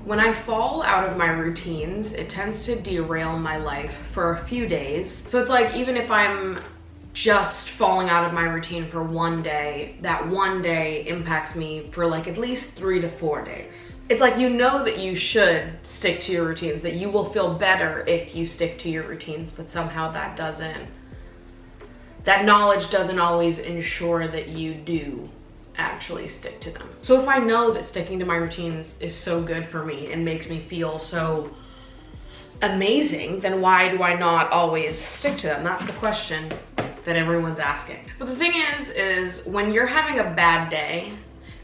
When I fall out of my routines, it tends to derail my life for a few days. So it's like, even if I'm just falling out of my routine for one day, that one day impacts me for like at least 3 to 4 days. It's like, you know that you should stick to your routines, that you will feel better if you stick to your routines, but somehow that knowledge doesn't always ensure that you do actually stick to them. So if I know that sticking to my routines is so good for me and makes me feel so amazing, then why do I not always stick to them? That's the question that everyone's asking. But the thing is when you're having a bad day,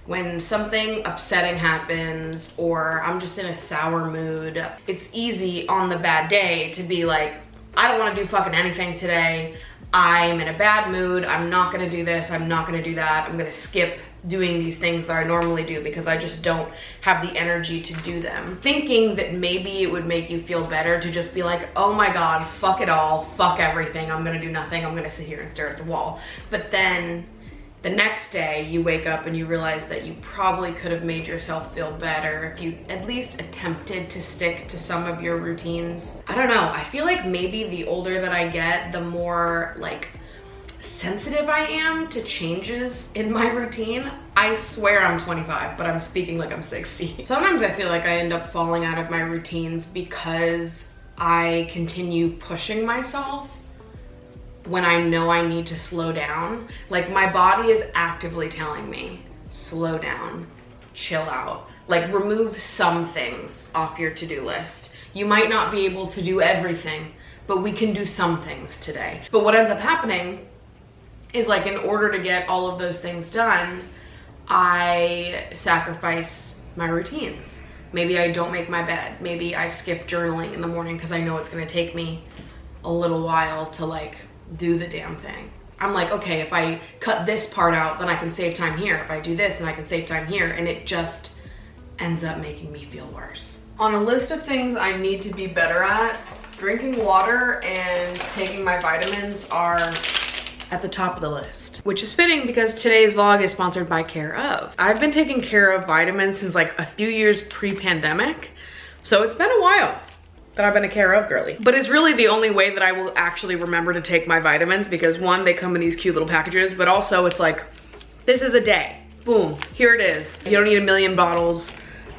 when something upsetting happens, or I'm just in a sour mood, it's easy on the bad day to be like, I don't want to do fucking anything today. I'm in a bad mood. I'm not gonna do this. I'm not gonna do that. I'm gonna skip doing these things that I normally do because I just don't have the energy to do them. Thinking that maybe it would make you feel better to just be like, oh my God, fuck it all, fuck everything. I'm gonna do nothing. I'm gonna sit here and stare at the wall. But then the next day you wake up and you realize that you probably could have made yourself feel better if you at least attempted to stick to some of your routines. I don't know. I feel like maybe the older that I get, the more like sensitive I am to changes in my routine. I swear I'm 25, but I'm speaking like I'm 60. Sometimes I feel like I end up falling out of my routines because I continue pushing myself when I know I need to slow down. Like, my body is actively telling me, slow down, chill out. Like, remove some things off your to-do list. You might not be able to do everything, but we can do some things today. But what ends up happening is, like, in order to get all of those things done, I sacrifice my routines. Maybe I don't make my bed. Maybe I skip journaling in the morning because I know it's gonna take me a little while to like do the damn thing. I'm like, okay, if I cut this part out, then I can save time here. If I do this, then I can save time here. And it just ends up making me feel worse. On a list of things I need to be better at, drinking water and taking my vitamins are at the top of the list, which is fitting because today's vlog is sponsored by Care of. I've been taking Care of vitamins since like a few years pre-pandemic, so it's been a while that I've been a Care of girly. But it's really the only way that I will actually remember to take my vitamins, because one, they come in these cute little packages, but also it's like, this is a day, boom, here it is. You don't need a million bottles.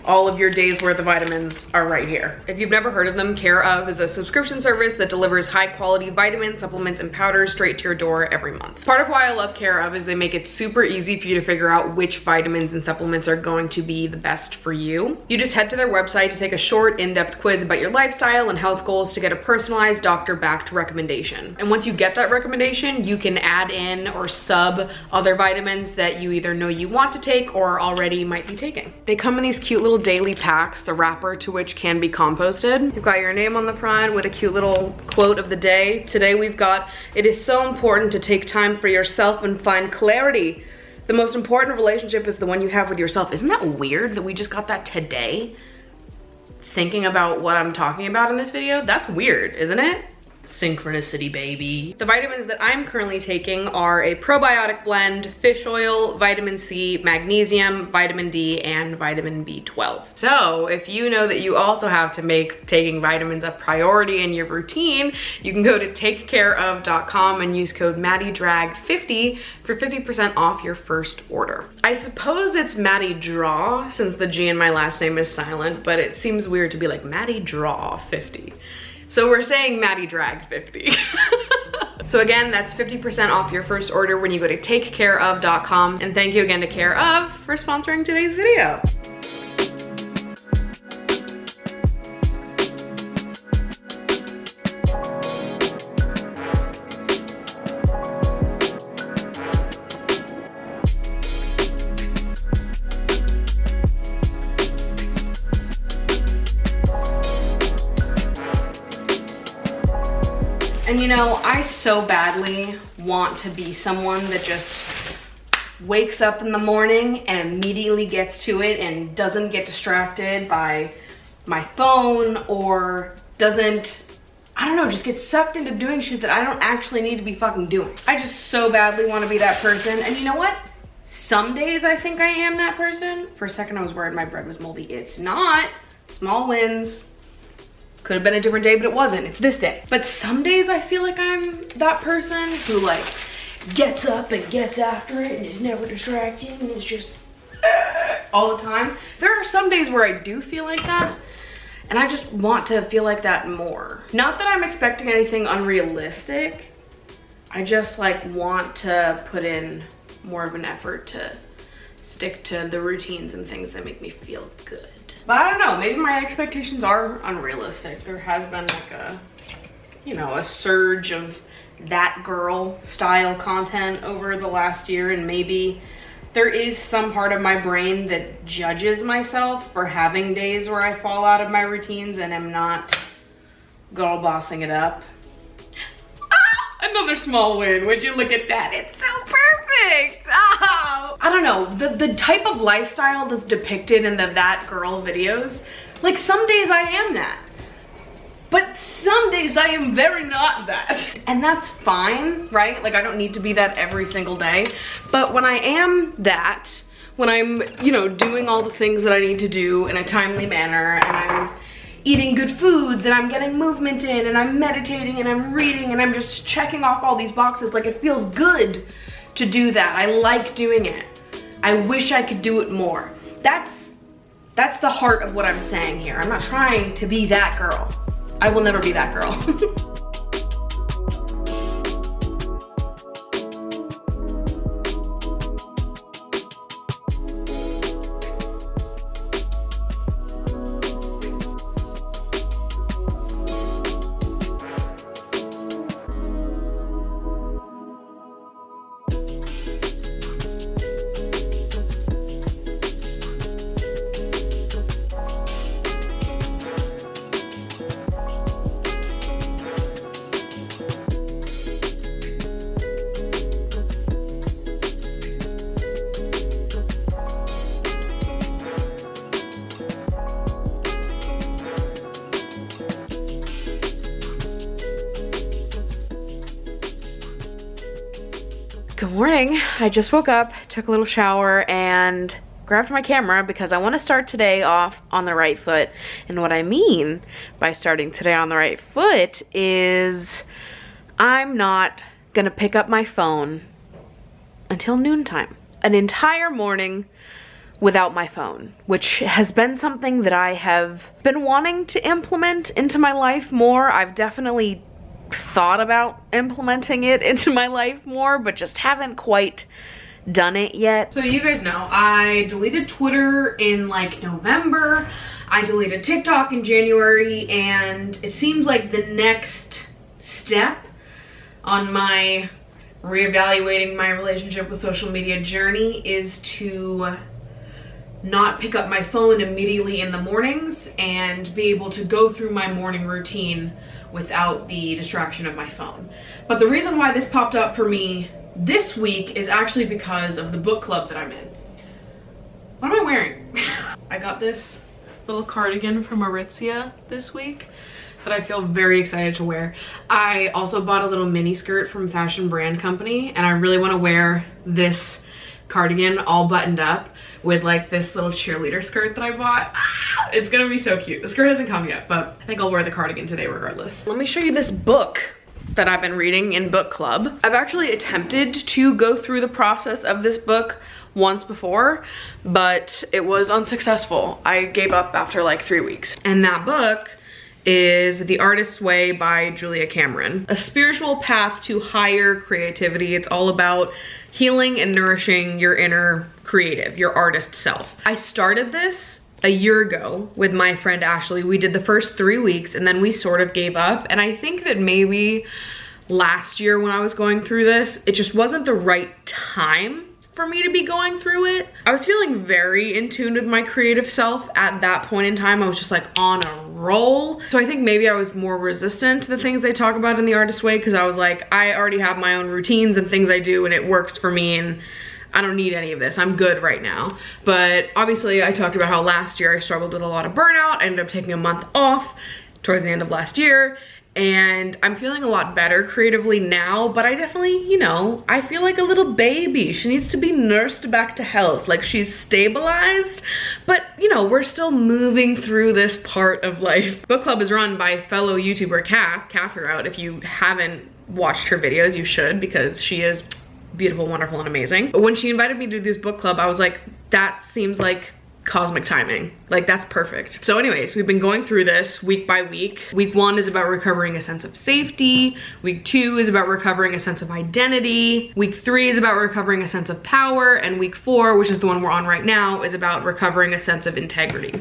All of your day's worth of vitamins are right here. If you've never heard of them, Care of is a subscription service that delivers high quality vitamins, supplements, and powders straight to your door every month. Part of why I love Care of is they make it super easy for you to figure out which vitamins and supplements are going to be the best for you. You just head to their website to take a short, in-depth quiz about your lifestyle and health goals to get a personalized, doctor-backed recommendation. And once you get that recommendation, you can add in or sub other vitamins that you either know you want to take or already might be taking. They come in these cute little daily packs, the wrapper to which can be composted. You've got your name on the front with a cute little quote of the day. Today we've got, "It is so important to take time for yourself and find clarity. The most important relationship is the one you have with yourself." Isn't that weird that we just got that today? Thinking about what I'm talking about in this video? That's weird, isn't it? Synchronicity, baby. The vitamins that I'm currently taking are a probiotic blend, fish oil, vitamin C, magnesium, vitamin D, and vitamin B12. So if you know that you also have to make taking vitamins a priority in your routine, you can go to takecareof.com and use code MaddieDrag50 for 50% off your first order. I suppose it's Maddie Draw, since the G in my last name is silent, but it seems weird to be like Maddie Draw 50. So we're saying Maddie Drag 50. So again, that's 50% off your first order when you go to takecareof.com. And thank you again to Care of for sponsoring today's video. And you know, I so badly want to be someone that just wakes up in the morning and immediately gets to it and doesn't get distracted by my phone, or doesn't, I don't know, just get sucked into doing shit that I don't actually need to be fucking doing. I just so badly want to be that person. And you know what? Some days I think I am that person. For a second I was worried my bread was moldy. It's not. Small wins. Could have been a different day, but it wasn't. It's this day. But some days I feel like I'm that person who like gets up and gets after it and is never distracted and is just all the time. There are some days where I do feel like that, and I just want to feel like that more. Not that I'm expecting anything unrealistic. I just like want to put in more of an effort to stick to the routines and things that make me feel good. But I don't know, maybe my expectations are unrealistic. There has been like a, you know, a surge of that girl style content over the last year, and maybe there is some part of my brain that judges myself for having days where I fall out of my routines and am not girl bossing it up. Ah, another small win. Would you look at that? It's so perfect. Oh. I don't know, the type of lifestyle that's depicted in the that girl videos, like some days I am that. But some days I am very not that. And that's fine, right? Like I don't need to be that every single day. But when I am that, when I'm, you know, doing all the things that I need to do in a timely manner, and I'm eating good foods, and I'm getting movement in, and I'm meditating, and I'm reading, and I'm just checking off all these boxes, like it feels good to do that. I like doing it. I wish I could do it more. That's the heart of what I'm saying here. I'm not trying to be that girl. I will never be that girl. Good morning. I just woke up, took a little shower, and grabbed my camera because I want to start today off on the right foot. And what I mean by starting today on the right foot is I'm not gonna pick up my phone until noontime. An entire morning without my phone, which has been something that I have been wanting to implement into my life more. I've definitely thought about implementing it into my life more, but just haven't quite done it yet. So you guys know, I deleted Twitter in like November, I deleted TikTok in January, and it seems like the next step on my reevaluating my relationship with social media journey is to not pick up my phone immediately in the mornings and be able to go through my morning routine without the distraction of my phone. But the reason why this popped up for me this week is actually because of the book club that I'm in. What am I wearing? I got this little cardigan from Aritzia this week that I feel very excited to wear. I also bought a little mini skirt from Fashion Brand Company, and I really want to wear this cardigan all buttoned up with like this little cheerleader skirt that I bought. It's gonna be so cute. The skirt hasn't come yet, but I think I'll wear the cardigan today regardless. Let me show you this book that I've been reading in book club. I've actually attempted to go through the process of this book once before, but it was unsuccessful. I gave up after like 3 weeks. And that book is The Artist's Way by Julia Cameron. A spiritual path to higher creativity. It's all about healing and nourishing your inner creative, your artist self. I started this a year ago with my friend Ashley. We did the first 3 weeks and then we sort of gave up. And I think that maybe last year when I was going through this, it just wasn't the right time for me to be going through it. I was feeling very in tune with my creative self at that point in time. I was just like on a roll. So I think maybe I was more resistant to the things they talk about in The Artist's Way, because I was like, I already have my own routines and things I do and it works for me, and I don't need any of this. I'm good right now. But obviously I talked about how last year I struggled with a lot of burnout. I ended up taking a month off towards the end of last year. and I'm feeling a lot better creatively now, but I definitely, you know, I feel like a little baby. She needs to be nursed back to health. Like, she's stabilized, but you know, we're still moving through this part of life. Book club is run by fellow YouTuber Kath throughout. If you haven't watched her videos, you should, because she is beautiful, wonderful, and amazing. But when she invited me to do this book club, I was like, that seems like cosmic timing. Like, that's perfect. So anyways, we've been going through this week by week. Week 1 is about recovering a sense of safety. Week 2 is about recovering a sense of identity. Week 3 is about recovering a sense of power. And week 4, which is the one we're on right now, is about recovering a sense of integrity.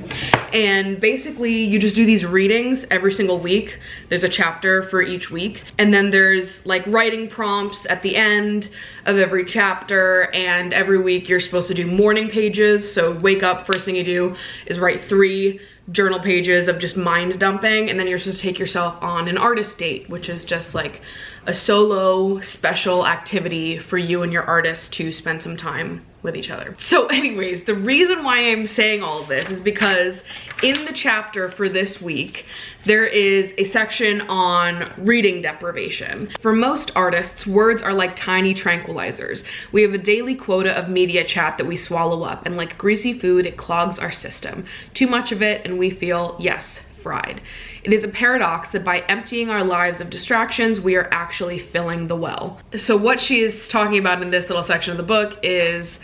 And basically, you just do these readings every single week. There's a chapter for each week. And then there's like writing prompts at the end of every chapter. And every week you're supposed to do morning pages. So wake up, first thing you do is write 3 journal pages of just mind dumping, and then you're supposed to take yourself on an artist date, which is just like a solo special activity for you and your artist to spend some time with each other. So anyways, the reason why I'm saying all of this is because in the chapter for this week, there is a section on reading deprivation. For most artists, words are like tiny tranquilizers. We have a daily quota of media chat that we swallow up, and like greasy food, it clogs our system. Too much of it, and we feel, yes, fried. It is a paradox that by emptying our lives of distractions, we are actually filling the well. So what she is talking about in this little section of the book is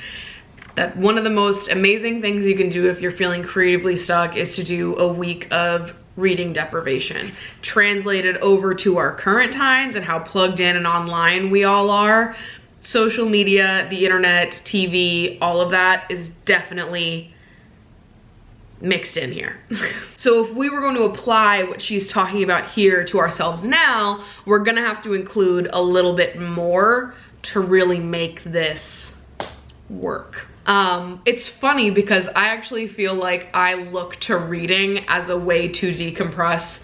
that one of the most amazing things you can do if you're feeling creatively stuck is to do a week of reading deprivation. Translated over to our current times and how plugged in and online we all are, social media, the internet, TV, all of that is definitely mixed in here. So if we were going to apply what she's talking about here to ourselves now, we're gonna have to include a little bit more to really make this work. It's funny because I actually feel like I look to reading as a way to decompress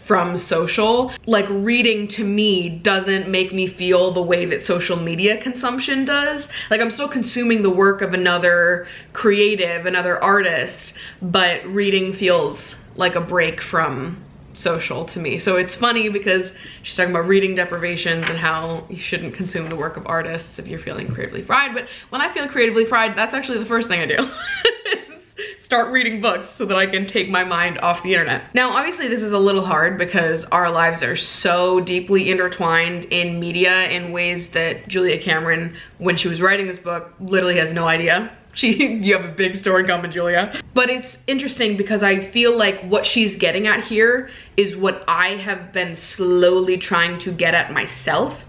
from social. Like, reading to me doesn't make me feel the way that social media consumption does. Like, I'm still consuming the work of another creative, another artist, but reading feels like a break from social to me. So it's funny because she's talking about reading deprivations and how you shouldn't consume the work of artists if you're feeling creatively fried. But when I feel creatively fried, that's actually the first thing I do. Start reading books so that I can take my mind off the internet. Now, obviously this is a little hard because our lives are so deeply intertwined in media in ways that Julia Cameron, when she was writing this book, literally has no idea. You have a big story coming, Julia. But it's interesting because I feel like what she's getting at here is what I have been slowly trying to get at myself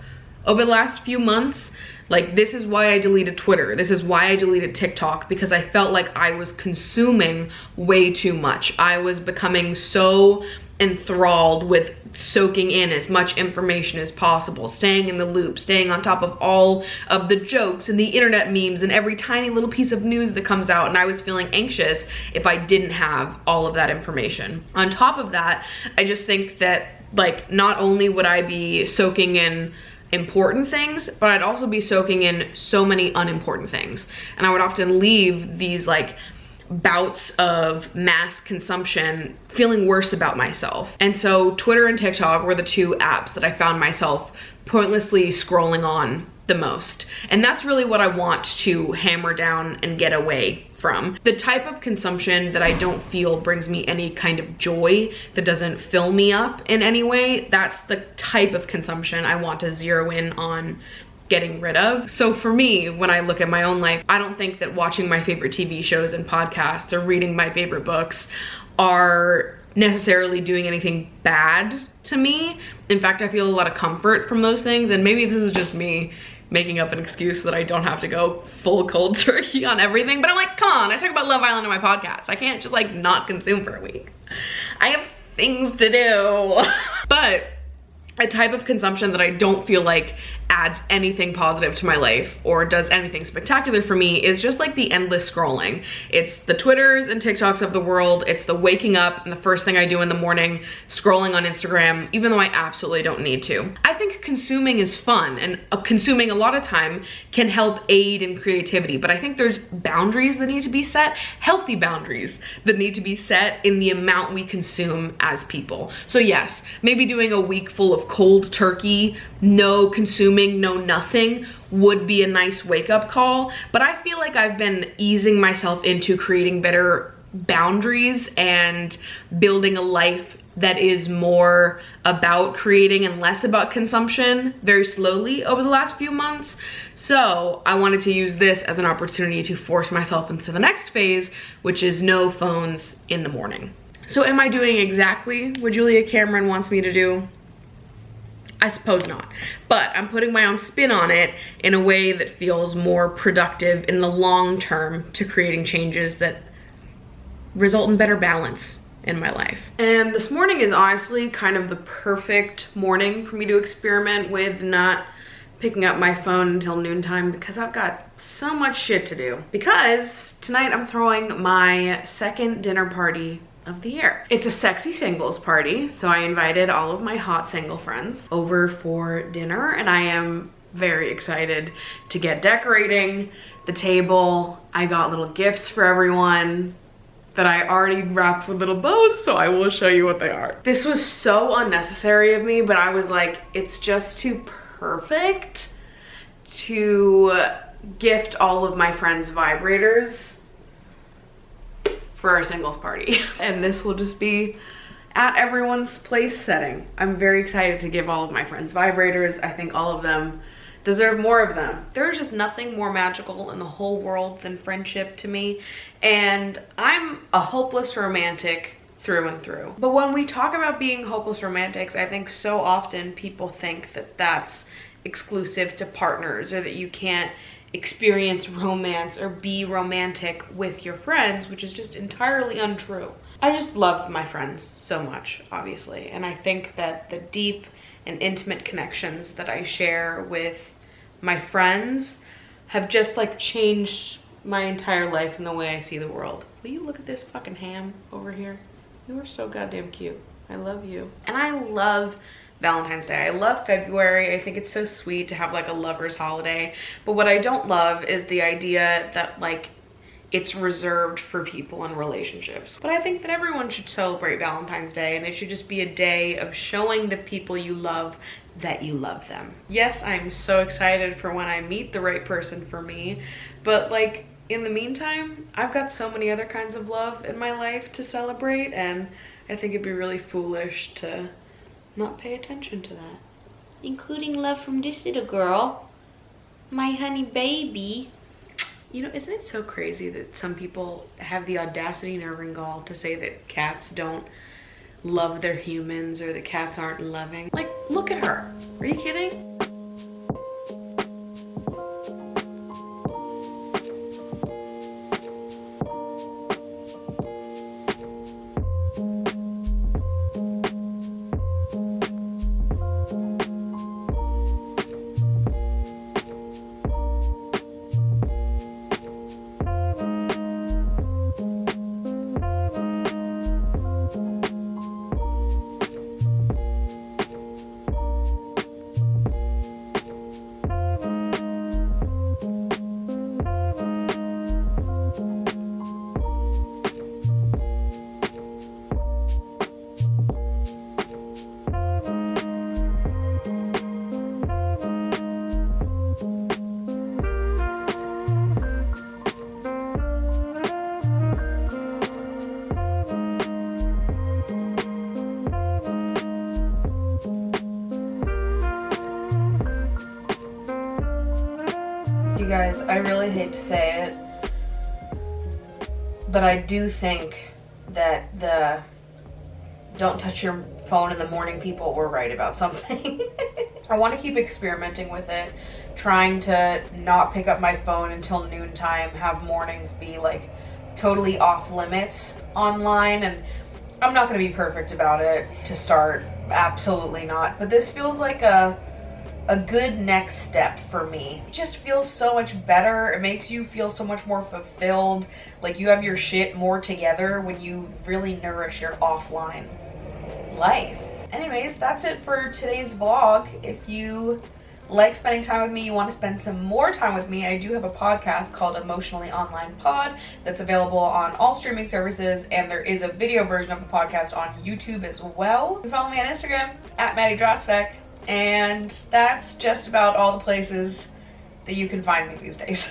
over the last few months. Like, this is why I deleted Twitter. This is why I deleted TikTok, because I felt like I was consuming way too much. I was becoming so enthralled with soaking in as much information as possible, staying in the loop, staying on top of all of the jokes and the internet memes and every tiny little piece of news that comes out, and I was feeling anxious if I didn't have all of that information. On top of that, I just think that, like, not only would I be soaking in important things, but I'd also be soaking in so many unimportant things. And I would often leave these like bouts of mass consumption feeling worse about myself. And so Twitter and TikTok were the 2 apps that I found myself pointlessly scrolling on the most. And that's really what I want to hammer down and get away from. The type of consumption that I don't feel brings me any kind of joy, that doesn't fill me up in any way, that's the type of consumption I want to zero in on getting rid of. So for me, when I look at my own life, I don't think that watching my favorite TV shows and podcasts or reading my favorite books are necessarily doing anything bad to me. In fact, I feel a lot of comfort from those things, and maybe this is just me making up an excuse so that I don't have to go full cold turkey on everything, but I'm like, come on, I talk about Love Island in my podcast. I can't just like not consume for a week. I have things to do. But a type of consumption that I don't feel like adds anything positive to my life or does anything spectacular for me is just like the endless scrolling. It's the Twitters and TikToks of the world. It's the waking up and the first thing I do in the morning, scrolling on Instagram, even though I absolutely don't need to. I think consuming is fun, and consuming a lot of time can help aid in creativity, but I think there's boundaries that need to be set, healthy boundaries that need to be set in the amount we consume as people. So yes, maybe doing a week full of cold turkey, no consuming, no nothing would be a nice wake-up call, but I feel like I've been easing myself into creating better boundaries and building a life that is more about creating and less about consumption very slowly over the last few months. So I wanted to use this as an opportunity to force myself into the next phase, which is no phones in the morning. So am I doing exactly what Julia Cameron wants me to do? I suppose not, but I'm putting my own spin on it in a way that feels more productive in the long term to creating changes that result in better balance in my life. And this morning is honestly kind of the perfect morning for me to experiment with not picking up my phone until noontime because I've got so much shit to do. Because tonight I'm throwing my second dinner party of the year. It's a sexy singles party, so I invited all of my hot single friends over for dinner, and I am very excited to get decorating the table. I got little gifts for everyone that I already wrapped with little bows, so I will show you what they are. This was so unnecessary of me, but I was like, it's just too perfect to gift all of my friends vibrators for our singles party. And this will just be at everyone's place setting. I'm very excited to give all of my friends vibrators. I think all of them deserve more of them. There's just nothing more magical in the whole world than friendship to me. And I'm a hopeless romantic through and through. But when we talk about being hopeless romantics, I think so often people think that that's exclusive to partners, or that you can't experience romance or be romantic with your friends, which is just entirely untrue. I just love my friends so much, obviously, and I think that the deep and intimate connections that I share with my friends have just like changed my entire life and the way I see the world. Will you look at this fucking ham over here? You are so goddamn cute. I love you. And I love Valentine's Day. I love February. I think it's so sweet to have like a lover's holiday. But what I don't love is the idea that like it's reserved for people in relationships. But I think that everyone should celebrate Valentine's Day, and it should just be a day of showing the people you love that you love them. Yes, I'm so excited for when I meet the right person for me, but like in the meantime, I've got so many other kinds of love in my life to celebrate, and I think it'd be really foolish to not pay attention to that. Including love from this little girl, my honey baby. You know, isn't it so crazy that some people have the audacity, nerve, and gall to say that cats don't love their humans, or that cats aren't loving? Like, look at her. Are you kidding? Guys, I really hate to say it, but I do think that the don't touch your phone in the morning people were right about something. I want to keep experimenting with it, trying to not pick up my phone until noontime, have mornings be like totally off limits online, and I'm not going to be perfect about it to start, absolutely not, but this feels like a a good next step for me. It just feels so much better. It makes you feel so much more fulfilled. Like you have your shit more together when you really nourish your offline life. Anyways, that's it for today's vlog. If you like spending time with me, you want to spend some more time with me, I do have a podcast called Emotionally Online Pod that's available on all streaming services, and there is a video version of the podcast on YouTube as well. You can follow me on Instagram at Maddie Dragsbaek, and that's just about all the places that you can find me these days.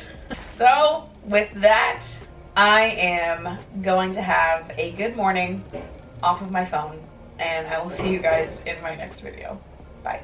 So with that, I am going to have a good morning off of my phone, and I will see you guys in my next video. Bye.